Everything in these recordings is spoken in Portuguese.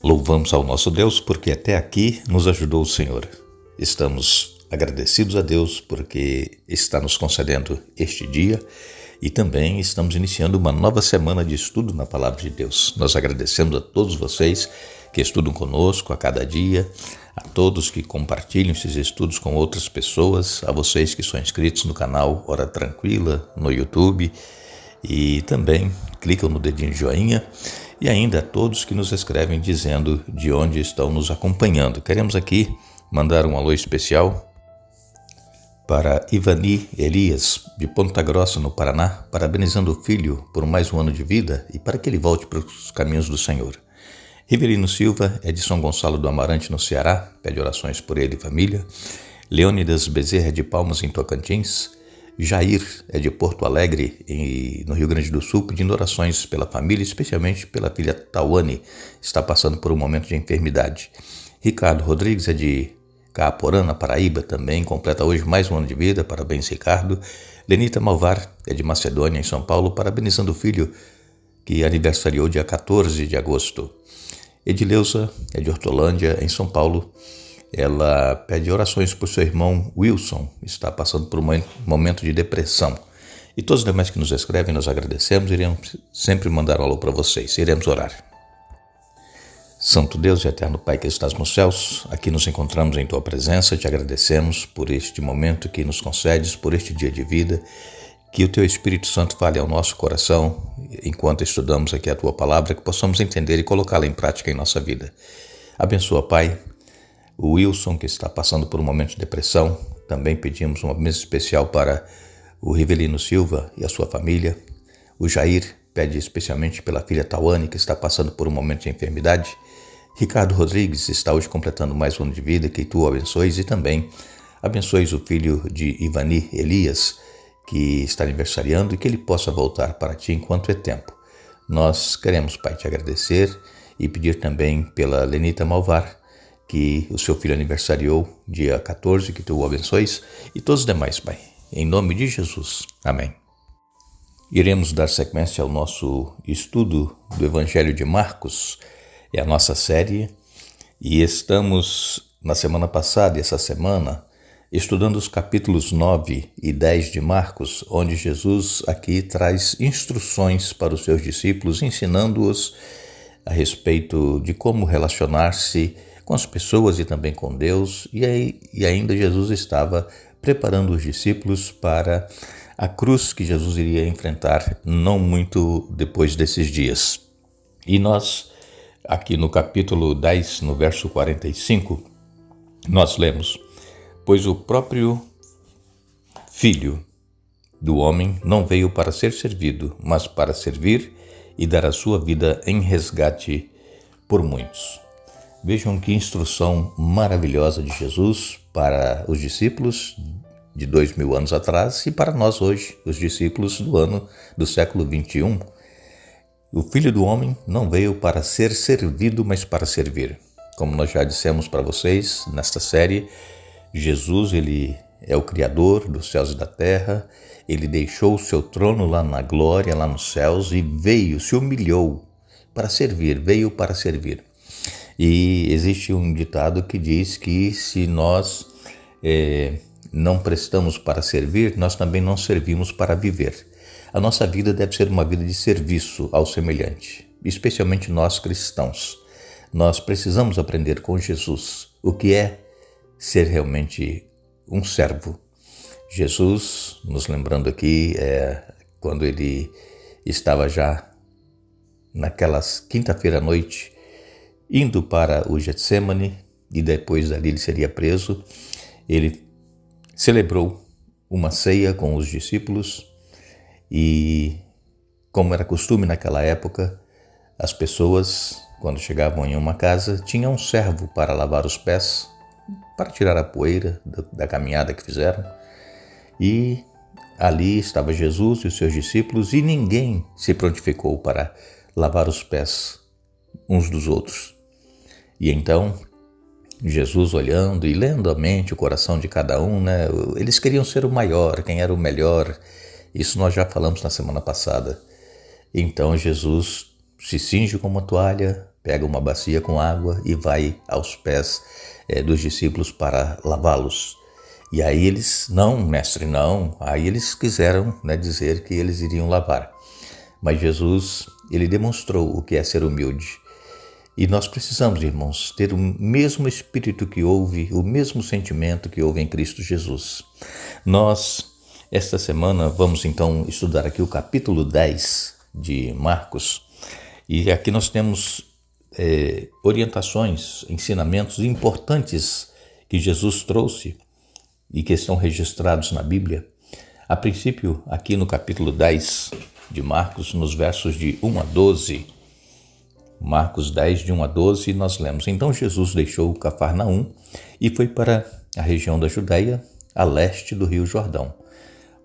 Louvamos ao nosso Deus porque até aqui nos ajudou o Senhor. Estamos agradecidos a Deus porque está nos concedendo este dia e também estamos iniciando uma nova semana de estudo na Palavra de Deus. Nós agradecemos a todos vocês que estudam conosco a cada dia, a todos que compartilham esses estudos com outras pessoas, a vocês que são inscritos no canal Hora Tranquila no YouTube e também clicam no dedinho de joinha. E ainda a todos que nos escrevem dizendo de onde estão nos acompanhando. Queremos aqui mandar um alô especial para Ivani Elias, de Ponta Grossa, no Paraná, parabenizando o filho por mais um ano de vida e para que ele volte para os caminhos do Senhor. Rivelino Silva é de São Gonçalo do Amarante, no Ceará, pede orações por ele e família. Leônidas Bezerra de Palmas, em Tocantins. Jair é de Porto Alegre, no Rio Grande do Sul, pedindo orações pela família, especialmente pela filha Tawane, que está passando por um momento de enfermidade. Ricardo Rodrigues é de Caaporã, na Paraíba, também completa hoje mais um ano de vida, parabéns Ricardo. Lenita Malvar é de Macedônia, em São Paulo, parabenizando o filho que aniversariou dia 14 de agosto. Edileuza é de Hortolândia, em São Paulo. Ela pede orações por seu irmão Wilson, está passando por um momento de depressão. E todos os demais que nos escrevem, nós agradecemos, iremos sempre mandar um alô para vocês, iremos orar. Santo Deus e eterno Pai que estás nos céus, aqui nos encontramos em Tua presença, te agradecemos por este momento que nos concedes, por este dia de vida, que o Teu Espírito Santo fale ao nosso coração, enquanto estudamos aqui a Tua palavra, que possamos entender e colocá-la em prática em nossa vida. Abençoa, Pai, o Wilson, que está passando por um momento de depressão. Também pedimos uma bênção especial para o Rivelino Silva e a sua família. O Jair pede especialmente pela filha Tawane, que está passando por um momento de enfermidade. Ricardo Rodrigues está hoje completando mais um ano de vida, que tu o abençoes, e também abençoes o filho de Ivani Elias, que está aniversariando, e que ele possa voltar para ti enquanto é tempo. Nós queremos, Pai, te agradecer e pedir também pela Lenita Malvar, que o seu filho aniversariou dia 14, que tu o abençoes, e todos os demais, Pai. Em nome de Jesus. Amém. Iremos dar sequência ao nosso estudo do Evangelho de Marcos, é a nossa série, e estamos na semana passada e essa semana estudando os capítulos 9 e 10 de Marcos, onde Jesus aqui traz instruções para os seus discípulos, ensinando-os a respeito de como relacionar-se com as pessoas e também com Deus, e ainda Jesus estava preparando os discípulos para a cruz que Jesus iria enfrentar não muito depois desses dias. E nós, aqui no capítulo 10, no verso 45, nós lemos: pois o próprio Filho do homem não veio para ser servido, mas para servir e dar a sua vida em resgate por muitos. Vejam que instrução maravilhosa de Jesus para os discípulos de 2000 anos atrás e para nós hoje, os discípulos do século 21. O Filho do Homem não veio para ser servido, mas para servir. Como nós já dissemos para vocês nesta série, Jesus, ele é o Criador dos céus e da terra, ele deixou o seu trono lá na glória, lá nos céus, e veio, se humilhou para servir, veio para servir. E existe um ditado que diz que se nós não prestamos para servir, nós também não servimos para viver. A nossa vida deve ser uma vida de serviço ao semelhante, especialmente nós cristãos. Nós precisamos aprender com Jesus o que é ser realmente um servo. Jesus, nos lembrando aqui, quando ele estava já naquela quinta-feira à noite, indo para o Getsêmani, e depois dali ele seria preso, ele celebrou uma ceia com os discípulos e, como era costume naquela época, as pessoas, quando chegavam em uma casa, tinham um servo para lavar os pés, para tirar a poeira da caminhada que fizeram. E ali estava Jesus e os seus discípulos, e ninguém se prontificou para lavar os pés uns dos outros. E então, Jesus olhando e lendo a mente, o coração de cada um, eles queriam ser o maior, quem era o melhor. Isso nós já falamos na semana passada. Então Jesus se cinge com uma toalha, pega uma bacia com água e vai aos pés dos discípulos para lavá-los. E aí eles, não, mestre, não. Aí eles quiseram, dizer que eles iriam lavar. Mas Jesus, ele demonstrou o que é ser humilde. E nós precisamos, irmãos, ter o mesmo espírito que houve, o mesmo sentimento que houve em Cristo Jesus. Nós, esta semana, vamos então estudar aqui o capítulo 10 de Marcos. E aqui nós temos orientações, ensinamentos importantes que Jesus trouxe e que estão registrados na Bíblia. A princípio, aqui no capítulo 10 de Marcos, nos versos de 1 a 12, Marcos 10, de 1 a 12, nós lemos: Então Jesus deixou Cafarnaum e foi para a região da Judéia, a leste do rio Jordão.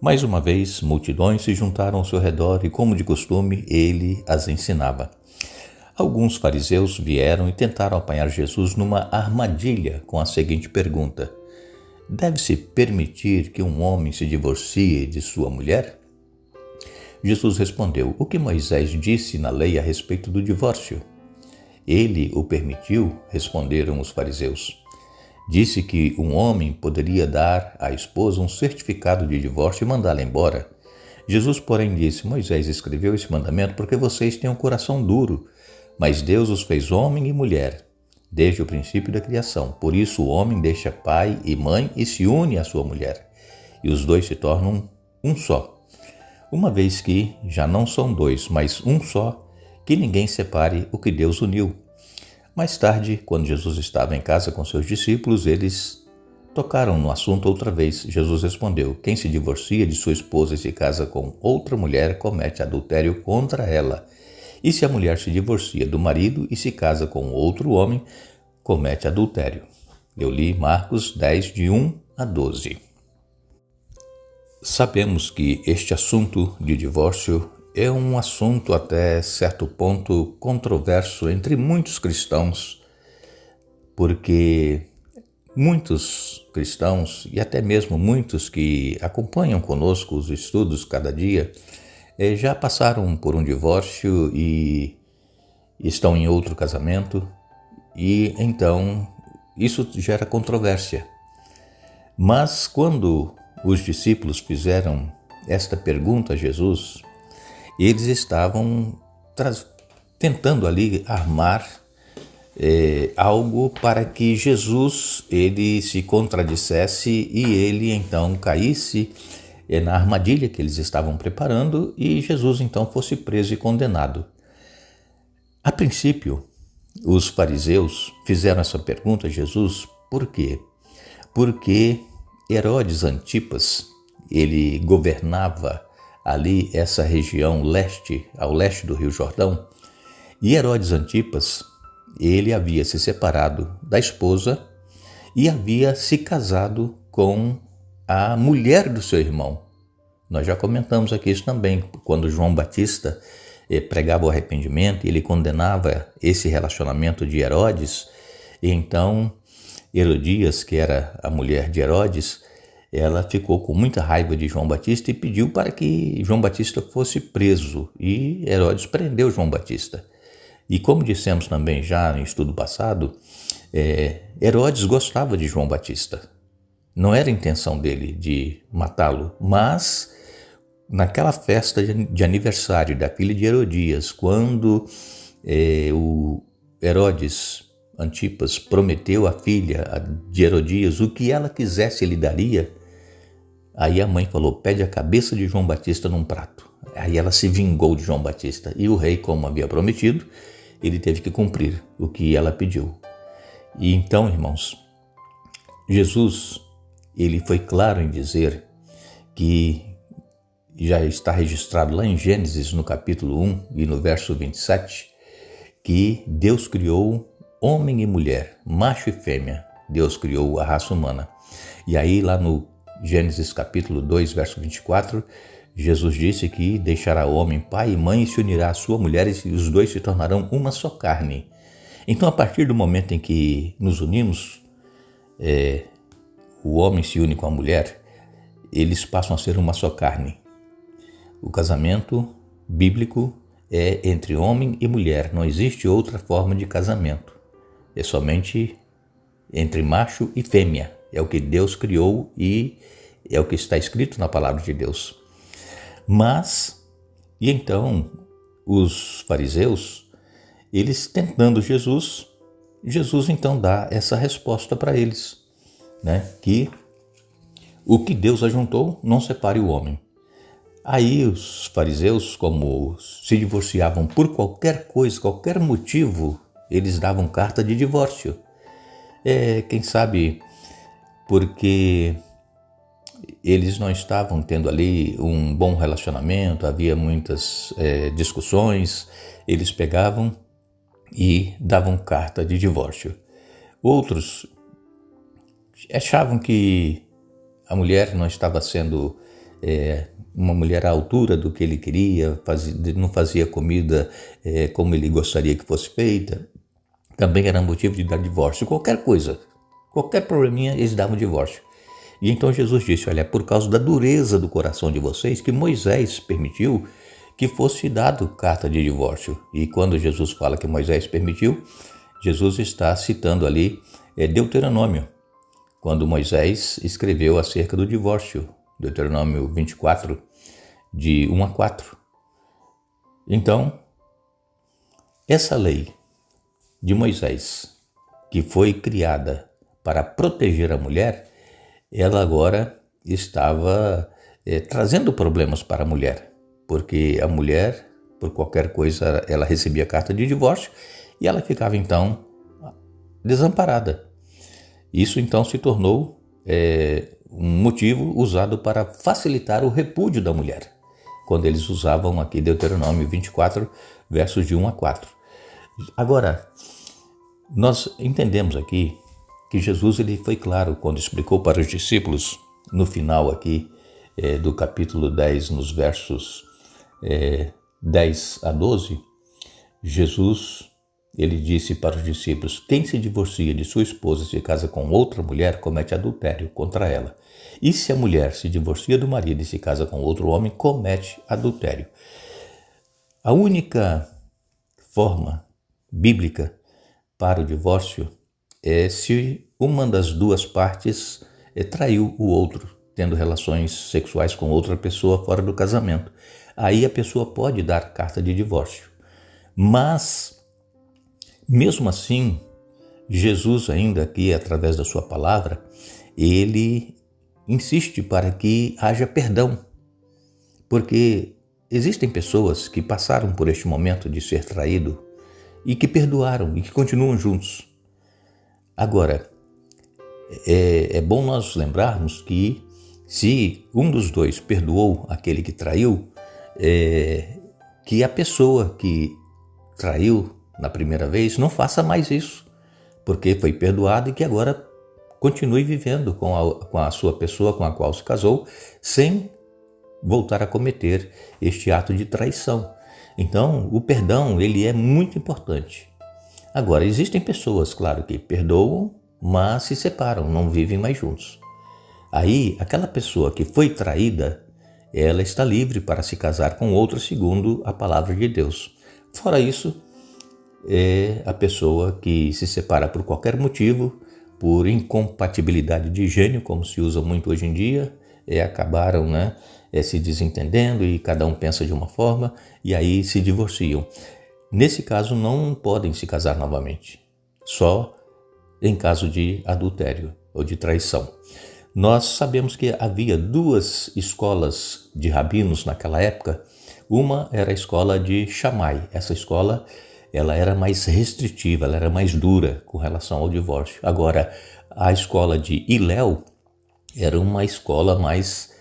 Mais uma vez, multidões se juntaram ao seu redor e, como de costume, ele as ensinava. Alguns fariseus vieram e tentaram apanhar Jesus numa armadilha com a seguinte pergunta: Deve-se permitir que um homem se divorcie de sua mulher? Jesus respondeu: O que Moisés disse na lei a respeito do divórcio? Ele o permitiu, responderam os fariseus. Disse que um homem poderia dar à esposa um certificado de divórcio e mandá-la embora. Jesus, porém, disse: Moisés escreveu esse mandamento porque vocês têm um coração duro, mas Deus os fez homem e mulher desde o princípio da criação. Por isso o homem deixa pai e mãe e se une à sua mulher, e os dois se tornam um só. Uma vez que já não são dois, mas um só, que ninguém separe o que Deus uniu. Mais tarde, quando Jesus estava em casa com seus discípulos, eles tocaram no assunto outra vez. Jesus respondeu: Quem se divorcia de sua esposa e se casa com outra mulher comete adultério contra ela. E se a mulher se divorcia do marido e se casa com outro homem, comete adultério. Eu li Marcos 10, de 1 a 12. Sabemos que este assunto de divórcio é um assunto até certo ponto controverso entre muitos cristãos, porque muitos cristãos e até mesmo muitos que acompanham conosco os estudos cada dia já passaram por um divórcio e estão em outro casamento, e então isso gera controvérsia. Mas quando os discípulos fizeram esta pergunta a Jesus, eles estavam tentando ali armar algo para que Jesus ele se contradissesse e ele então caísse na armadilha que eles estavam preparando e Jesus então fosse preso e condenado. A princípio, os fariseus fizeram essa pergunta a Jesus, por quê? Porque Herodes Antipas, ele governava ali essa região ao leste do Rio Jordão, e Herodes Antipas, ele havia se separado da esposa e havia se casado com a mulher do seu irmão. Nós já comentamos aqui isso também, quando João Batista pregava o arrependimento, ele condenava esse relacionamento de Herodes, e então Herodias, que era a mulher de Herodes, ela ficou com muita raiva de João Batista e pediu para que João Batista fosse preso, e Herodes prendeu João Batista. E como dissemos também já no estudo passado, Herodes gostava de João Batista. Não era a intenção dele de matá-lo, mas naquela festa de aniversário da filha de Herodias, quando o Herodes Antipas prometeu à filha de Herodias o que ela quisesse ele daria, aí a mãe falou: pede a cabeça de João Batista num prato. Aí ela se vingou de João Batista e o rei, como havia prometido, ele teve que cumprir o que ela pediu. E então, irmãos, Jesus, ele foi claro em dizer que já está registrado lá em Gênesis, no capítulo 1 e no verso 27, que Deus criou homem e mulher, macho e fêmea. Deus criou a raça humana. E aí lá no Gênesis capítulo 2, verso 24, Jesus disse que deixará o homem pai e mãe e se unirá à sua mulher e os dois se tornarão uma só carne. Então, a partir do momento em que nos unimos, o homem se une com a mulher, eles passam a ser uma só carne. O casamento bíblico é entre homem e mulher, não existe outra forma de casamento. É somente entre macho e fêmea. É o que Deus criou e é o que está escrito na palavra de Deus. E então, os fariseus, eles tentando Jesus então dá essa resposta para eles, né? Que o que Deus ajuntou, não separe o homem. Aí os fariseus, como se divorciavam por qualquer coisa, qualquer motivo, eles davam carta de divórcio. Quem sabe porque eles não estavam tendo ali um bom relacionamento, havia muitas discussões, eles pegavam e davam carta de divórcio. Outros achavam que a mulher não estava sendo uma mulher à altura do que ele queria, não fazia comida como ele gostaria que fosse feita. Também era motivo de dar divórcio. Qualquer coisa, qualquer probleminha, eles davam divórcio. E então Jesus disse, olha, é por causa da dureza do coração de vocês que Moisés permitiu que fosse dado carta de divórcio. E quando Jesus fala que Moisés permitiu, Jesus está citando ali Deuteronômio, quando Moisés escreveu acerca do divórcio, Deuteronômio 24, de 1 a 4. Então, essa lei de Moisés, que foi criada para proteger a mulher, ela agora estava trazendo problemas para a mulher, porque a mulher, por qualquer coisa, ela recebia carta de divórcio e ela ficava então desamparada. Isso então se tornou um motivo usado para facilitar o repúdio da mulher, quando eles usavam aqui Deuteronômio 24, versos de 1 a 4. Agora, nós entendemos aqui que Jesus ele foi claro quando explicou para os discípulos, no final aqui do capítulo 10, nos versos 10 a 12, Jesus ele disse para os discípulos, quem se divorcia de sua esposa e se casa com outra mulher comete adultério contra ela. E se a mulher se divorcia do marido e se casa com outro homem, comete adultério. A única forma bíblica para o divórcio é se uma das duas partes traiu o outro, tendo relações sexuais com outra pessoa fora do casamento. Aí a pessoa pode dar carta de divórcio. Mas, mesmo assim, Jesus ainda aqui, através da sua palavra, ele insiste para que haja perdão. Porque existem pessoas que passaram por este momento de ser traído e que perdoaram e que continuam juntos. Agora, é bom nós lembrarmos que se um dos dois perdoou aquele que traiu, que a pessoa que traiu na primeira vez não faça mais isso, porque foi perdoado e que agora continue vivendo com a sua pessoa com a qual se casou, sem voltar a cometer este ato de traição. Então, o perdão ele é muito importante. Agora, existem pessoas, claro, que perdoam, mas se separam, não vivem mais juntos. Aí, aquela pessoa que foi traída, ela está livre para se casar com outra segundo a palavra de Deus. Fora isso, é a pessoa que se separa por qualquer motivo, por incompatibilidade de gênio, como se usa muito hoje em dia, acabaram se desentendendo e cada um pensa de uma forma e aí se divorciam. Nesse caso não podem se casar novamente, só em caso de adultério ou de traição. Nós sabemos que havia duas escolas de rabinos naquela época. Uma era a escola de Shammai. Essa escola ela era mais restritiva, ela era mais dura com relação ao divórcio. Agora, a escola de Hillel era uma escola mais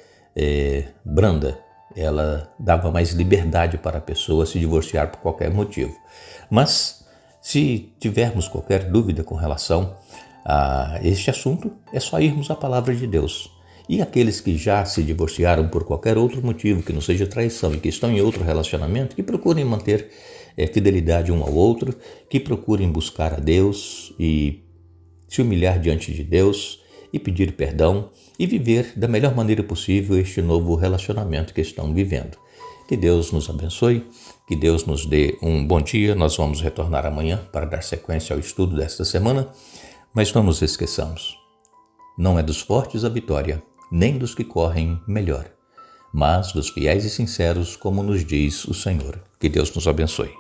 branda. Ela dava mais liberdade para a pessoa se divorciar por qualquer motivo. Mas, se tivermos qualquer dúvida com relação a este assunto, é só irmos à palavra de Deus. E aqueles que já se divorciaram por qualquer outro motivo, que não seja traição e que estão em outro relacionamento, que procurem manter fidelidade um ao outro, que procurem buscar a Deus e se humilhar diante de Deus e pedir perdão e viver da melhor maneira possível este novo relacionamento que estão vivendo. Que Deus nos abençoe, Que Deus nos dê um bom dia. Nós vamos retornar amanhã para dar sequência ao estudo desta semana, mas não nos esqueçamos. Não é dos fortes a vitória, nem dos que correm melhor, mas dos fiéis e sinceros, como nos diz o Senhor. Que Deus nos abençoe.